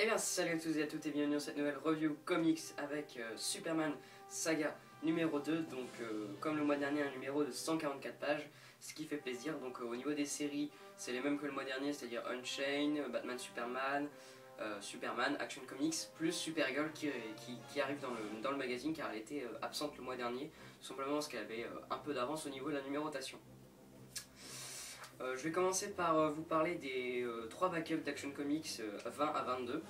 Eh bien salut à tous et à toutes et bienvenue dans cette nouvelle review comics avec Superman Saga numéro 2. Donc comme le mois dernier, un numéro de 144 pages, ce qui fait plaisir. Donc au niveau des séries, c'est les mêmes que le mois dernier, c'est-à-dire Unchained, Batman Superman, Superman, Action Comics, plus Supergirl qui arrive dans le magazine car elle était absente le mois dernier, tout simplement parce qu'elle avait un peu d'avance au niveau de la numérotation. Je vais commencer par vous parler des 3 backups d'Action Comics 20 à 22.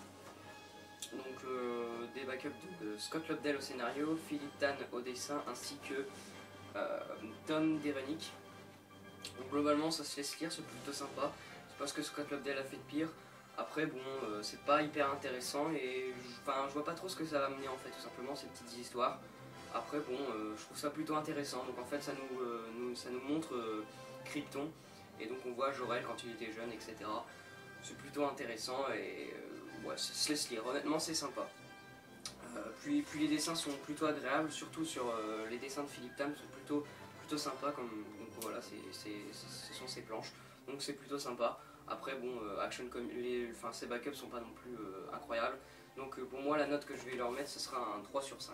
Donc des backups de Scott Lobdell au scénario, Philippe Tan au dessin ainsi que Tom Derenick. Donc globalement ça se laisse lire, c'est plutôt sympa. C'est pas ce que Scott Lobdell a fait de pire. Après bon c'est pas hyper intéressant et je vois pas trop ce que ça va mener en fait, tout simplement ces petites histoires. Après bon je trouve ça plutôt intéressant, donc en fait ça nous montre Krypton. Et donc on voit Jor-El quand il était jeune, etc. C'est plutôt intéressant et ouais, ça se laisse lire. Honnêtement, c'est sympa. Puis les dessins sont plutôt agréables, surtout sur les dessins de Philippe Tam sont plutôt sympas. Donc voilà, ce sont ses planches. Donc c'est plutôt sympa. Après, bon, ces backups sont pas non plus incroyables. Donc pour moi, la note que je vais leur mettre, ce sera un 3 sur 5.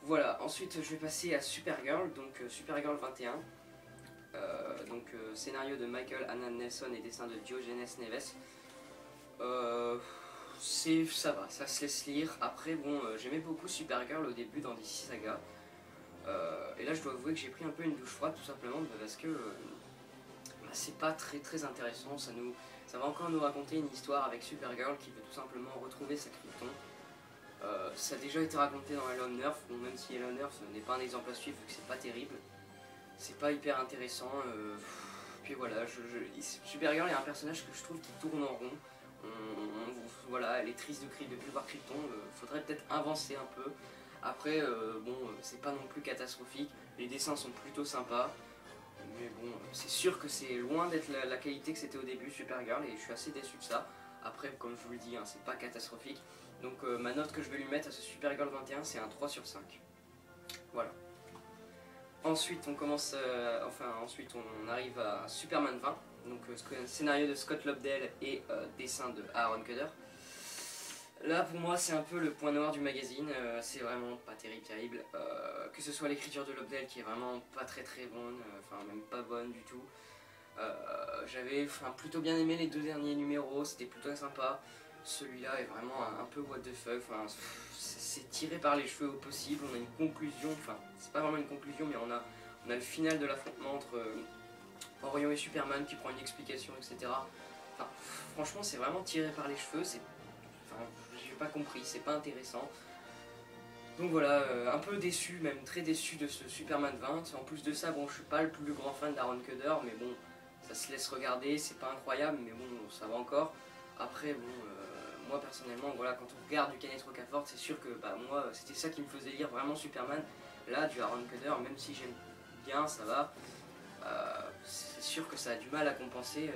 Voilà, ensuite je vais passer à Supergirl, donc Supergirl 21. Scénario de Michael Annan Nelson et dessin de Diogenes Neves. Ça va, ça se laisse lire. Après bon, j'aimais beaucoup Supergirl au début dans DC Saga. Et là je dois avouer que j'ai pris un peu une douche froide tout simplement parce que c'est pas très intéressant. Ça va encore nous raconter une histoire avec Supergirl qui veut tout simplement retrouver sa Krypton. Ça a déjà été raconté dans Hello on Earth, bon, même si Hello on Earth n'est pas un exemple à suivre vu que c'est pas terrible. C'est pas hyper intéressant, puis voilà, Supergirl est un personnage que je trouve qui tourne en rond. Voilà, elle est triste de plus voir Krypton, faudrait peut-être avancer un peu. Après, bon, c'est pas non plus catastrophique, les dessins sont plutôt sympas. Mais bon, c'est sûr que c'est loin d'être la qualité que c'était au début Supergirl et je suis assez déçu de ça. Après, comme je vous le dis, hein, c'est pas catastrophique. Donc ma note que je vais lui mettre à ce Supergirl 21, c'est un 3 sur 5. Voilà. Ensuite ensuite on arrive à Superman 20, donc scénario de Scott Lobdell et dessin de Aaron Kuder. Là pour moi c'est un peu le point noir du magazine, c'est vraiment pas terrible, que ce soit l'écriture de Lobdell qui est vraiment pas très bonne, enfin même pas bonne du tout. J'avais plutôt bien aimé les 2 derniers numéros, c'était plutôt sympa. Celui-là est vraiment un peu what the fuck, c'est tiré par les cheveux au possible, on a une conclusion, enfin c'est pas vraiment une conclusion mais on a le final de l'affrontement entre Orion et Superman qui prend une explication, etc. Enfin, franchement c'est vraiment tiré par les cheveux, j'ai pas compris, c'est pas intéressant. Donc voilà, un peu déçu, même très déçu de ce Superman 20. En plus de ça, bon je suis pas le plus grand fan d'Aaron Kuder, mais bon ça se laisse regarder, c'est pas incroyable mais bon ça va encore. Après bon, moi personnellement voilà, quand on regarde du Kenneth Rocafort, c'est sûr que moi c'était ça qui me faisait lire vraiment Superman. Là du Aaron Kuder, même si j'aime bien, ça va, c'est sûr que ça a du mal à compenser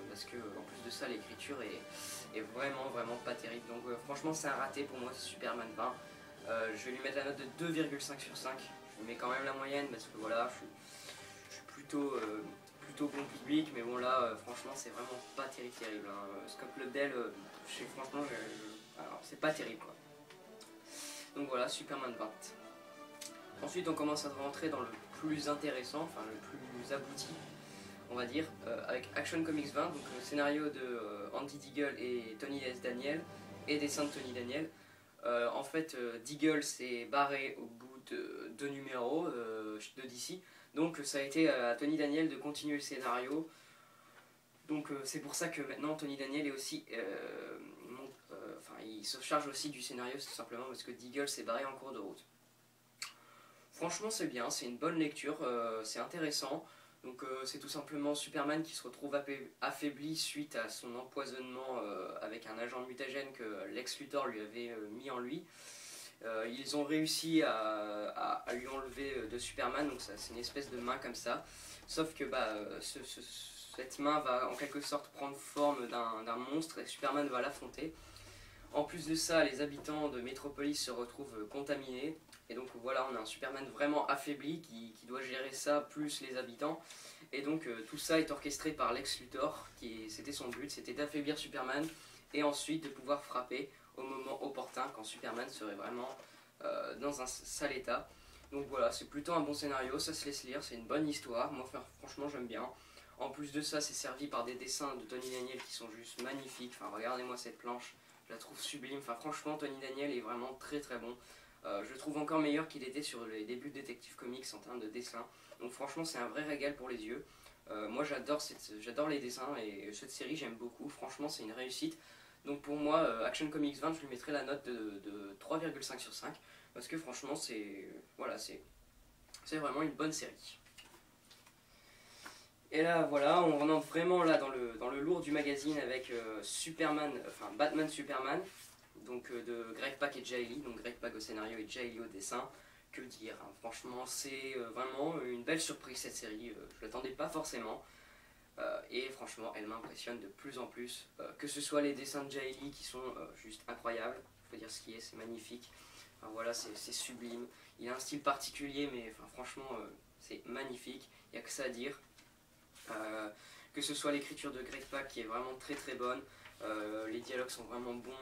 parce que en plus de ça l'écriture est vraiment pas terrible. Donc franchement c'est un raté pour moi ce Superman 20. Je vais lui mettre la note de 2,5 sur 5. Je lui mets quand même la moyenne parce que voilà, je suis plutôt bon public, mais bon là franchement c'est vraiment pas terrible, hein. Scott Lobdell, franchement alors c'est pas terrible quoi. Donc voilà, Superman 20. Ensuite on commence à rentrer dans le plus intéressant, enfin le plus abouti on va dire, avec Action Comics 20, donc le scénario de Andy Deagle et Tony S. Daniel et dessin de Tony Daniel. En fait Deagle s'est barré au bout de 2 numéros de DC. Donc ça a été à Tony Daniel de continuer le scénario. Donc c'est pour ça que maintenant Tony Daniel est aussi il se charge aussi du scénario, c'est tout simplement parce que Deagle s'est barré en cours de route. Franchement c'est bien, c'est une bonne lecture, c'est intéressant. Donc c'est tout simplement Superman qui se retrouve affaibli suite à son empoisonnement avec un agent mutagène que Lex Luthor lui avait mis en lui. Ils ont réussi à lui enlever de Superman, donc c'est une espèce de main comme ça. Sauf que cette main va en quelque sorte prendre forme d'un monstre et Superman va l'affronter. En plus de ça, les habitants de Metropolis se retrouvent contaminés. Et donc voilà, on a un Superman vraiment affaibli qui doit gérer ça, plus les habitants. Et donc tout ça est orchestré par Lex Luthor, c'était son but, c'était d'affaiblir Superman et ensuite de pouvoir frapper au moment opportun quand Superman serait vraiment dans un sale état. Donc voilà, c'est plutôt un bon scénario, ça se laisse lire, c'est une bonne histoire, moi franchement j'aime bien. En plus de ça, c'est servi par des dessins de Tony Daniel qui sont juste magnifiques. Enfin, regardez-moi cette planche, je la trouve sublime. Enfin, franchement, Tony Daniel est vraiment très très bon. Je le trouve encore meilleur qu'il était sur les débuts de Detective Comics en termes de dessin. Donc franchement, c'est un vrai régal pour les yeux. Moi, j'adore les dessins et cette série, j'aime beaucoup. Franchement, c'est une réussite. Donc pour moi, Action Comics 20, je lui mettrai la note de 3,5 sur 5. Parce que franchement, voilà, c'est vraiment une bonne série. Et là, voilà, on rentre vraiment là dans le lourd du magazine avec Batman Superman, donc de Greg Pak et Jay Lee, donc Greg Pak au scénario et Jay Lee au dessin. Que dire, hein, franchement, c'est vraiment une belle surprise cette série, je l'attendais pas forcément. Et franchement, elle m'impressionne de plus en plus, que ce soit les dessins de Jay Lee qui sont juste incroyables, il faut dire ce qui est, c'est magnifique. Enfin, voilà, c'est sublime. Il a un style particulier, mais enfin, franchement, c'est magnifique, il n'y a que ça à dire. Que ce soit l'écriture de Greg Pak qui est vraiment très très bonne, les dialogues sont vraiment bons,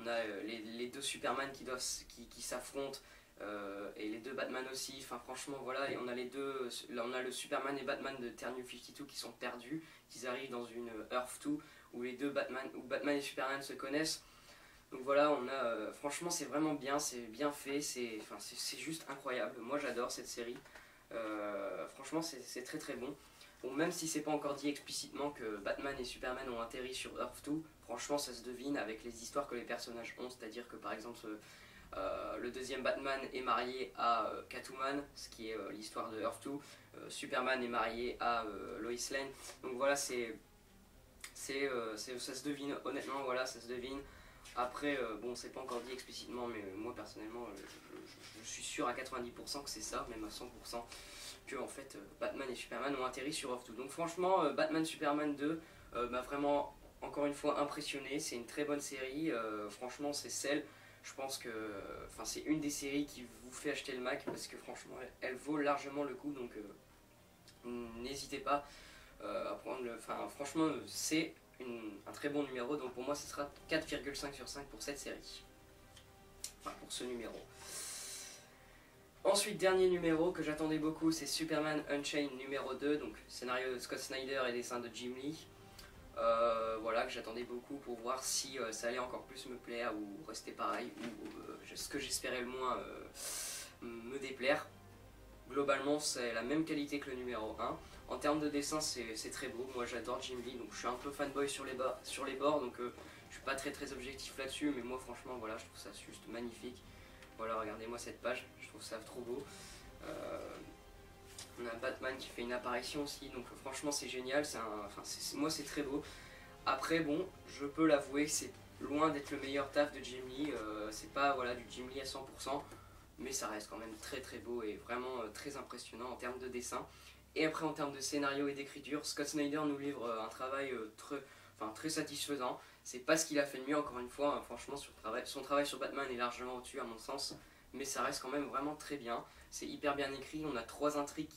on a les deux Superman qui s'affrontent, et les deux Batman aussi, enfin franchement voilà, et on a là on a le Superman et Batman de Terre New 52 qui sont perdus, qui arrivent dans une Earth 2 où les deux Batman et Superman se connaissent. Donc voilà, franchement c'est vraiment bien, c'est bien fait, c'est juste incroyable, moi j'adore cette série, franchement c'est très très bon. Bon, même si c'est pas encore dit explicitement que Batman et Superman ont atterri sur Earth 2, franchement ça se devine avec les histoires que les personnages ont, c'est-à-dire que par exemple le deuxième Batman est marié à Catwoman, ce qui est l'histoire de Earth 2, Superman est marié à Lois Lane, donc voilà ça se devine, honnêtement voilà ça se devine. Après bon c'est pas encore dit explicitement mais moi personnellement je suis sûr à 90% que c'est ça, même à 100%. Que en fait Batman et Superman ont atterri sur Earth 2. Donc franchement Batman Superman 2 m'a vraiment encore une fois impressionné, c'est une très bonne série, franchement c'est celle, je pense que c'est une des séries qui vous fait acheter le Mac parce que franchement elle vaut largement le coup, donc n'hésitez pas à prendre franchement c'est un très bon numéro, donc pour moi ce sera 4,5 sur 5 pour cette série, enfin pour ce numéro. Ensuite, dernier numéro que j'attendais beaucoup, c'est Superman Unchained numéro 2, donc scénario de Scott Snyder et dessin de Jim Lee. Voilà, que j'attendais beaucoup pour voir si ça allait encore plus me plaire ou rester pareil, ou ce que j'espérais le moins me déplaire. Globalement, c'est la même qualité que le numéro 1. En termes de dessin, c'est très beau. Moi, j'adore Jim Lee, donc je suis un peu fanboy sur les bords, donc je suis pas très objectif là-dessus, mais moi, franchement, voilà, je trouve ça juste magnifique. Voilà, regardez-moi cette page, je trouve ça trop beau. On a Batman qui fait une apparition aussi, donc franchement c'est génial, moi c'est très beau. Après bon, je peux l'avouer, c'est loin d'être le meilleur taf de Jim Lee, c'est pas voilà, du Jim Lee à 100%, mais ça reste quand même très beau et vraiment très impressionnant en termes de dessin. Et après en termes de scénario et d'écriture, Scott Snyder nous livre un travail très satisfaisant. C'est pas ce qu'il a fait de mieux encore une fois, hein. Franchement son travail sur Batman est largement au-dessus à mon sens, mais ça reste quand même vraiment très bien. C'est hyper bien écrit, on a trois intrigues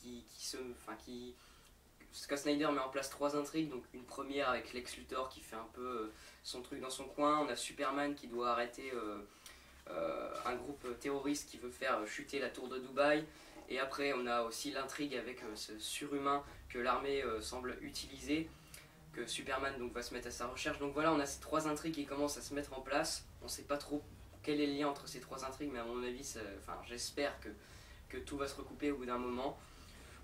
Scott Snyder met en place trois intrigues, donc une première avec Lex Luthor qui fait un peu son truc dans son coin, on a Superman qui doit arrêter un groupe terroriste qui veut faire chuter la tour de Dubaï, et après on a aussi l'intrigue avec ce surhumain que l'armée semble utiliser, que Superman donc va se mettre à sa recherche. Donc voilà, on a ces trois intrigues qui commencent à se mettre en place. On sait pas trop quel est le lien entre ces trois intrigues, mais à mon avis, j'espère que tout va se recouper au bout d'un moment.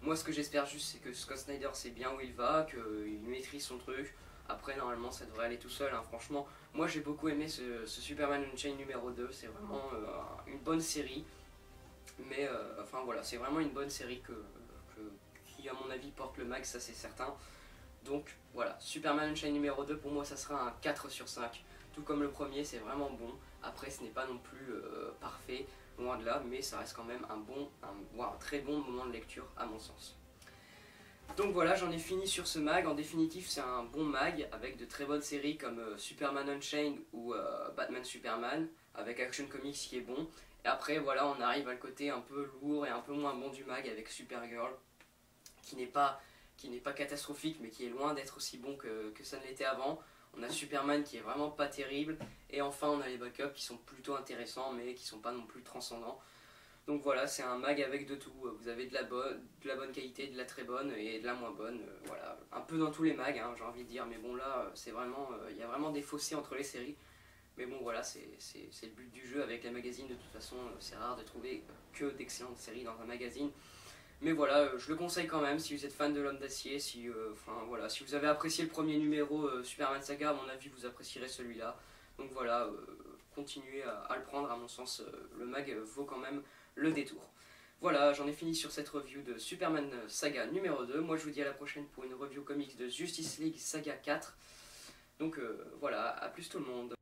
Moi, ce que j'espère juste, c'est que Scott Snyder sait bien où il va, qu'il maîtrise son truc. Après, normalement, ça devrait aller tout seul, hein. Franchement, moi j'ai beaucoup aimé ce Superman Unchained numéro 2. C'est vraiment une bonne série. Mais voilà, c'est vraiment une bonne série qui, à mon avis, porte le max, ça c'est certain. Donc voilà, Superman Unchained numéro 2, pour moi ça sera un 4 sur 5. Tout comme le premier, c'est vraiment bon. Après, ce n'est pas non plus parfait, loin de là, mais ça reste quand même un très bon moment de lecture à mon sens. Donc voilà, j'en ai fini sur ce mag. En définitive, c'est un bon mag avec de très bonnes séries comme Superman Unchained ou Batman Superman, avec Action Comics qui est bon. Et après, voilà, on arrive à le côté un peu lourd et un peu moins bon du mag avec Supergirl, qui n'est pas, catastrophique, mais qui est loin d'être aussi bon que ça ne l'était avant. On a Superman qui est vraiment pas terrible. Et enfin, on a les backups qui sont plutôt intéressants, mais qui sont pas non plus transcendants. Donc voilà, c'est un mag avec de tout. Vous avez de la bonne qualité, de la très bonne et de la moins bonne. Voilà, un peu dans tous les mags, hein, j'ai envie de dire. Mais bon, là, c'est vraiment, il y a vraiment des fossés entre les séries. Mais bon, voilà, c'est le but du jeu avec les magazines. De toute façon, c'est rare de trouver que d'excellentes séries dans un magazine. Mais voilà, je le conseille quand même si vous êtes fan de l'Homme d'Acier. Si, voilà, si vous avez apprécié le premier numéro Superman Saga, à mon avis, vous apprécierez celui-là. Donc voilà, continuez à le prendre. À mon sens, le mag vaut quand même le détour. Voilà, j'en ai fini sur cette review de Superman Saga numéro 2. Moi, je vous dis à la prochaine pour une review comics de Justice League Saga 4. Donc voilà, à plus tout le monde.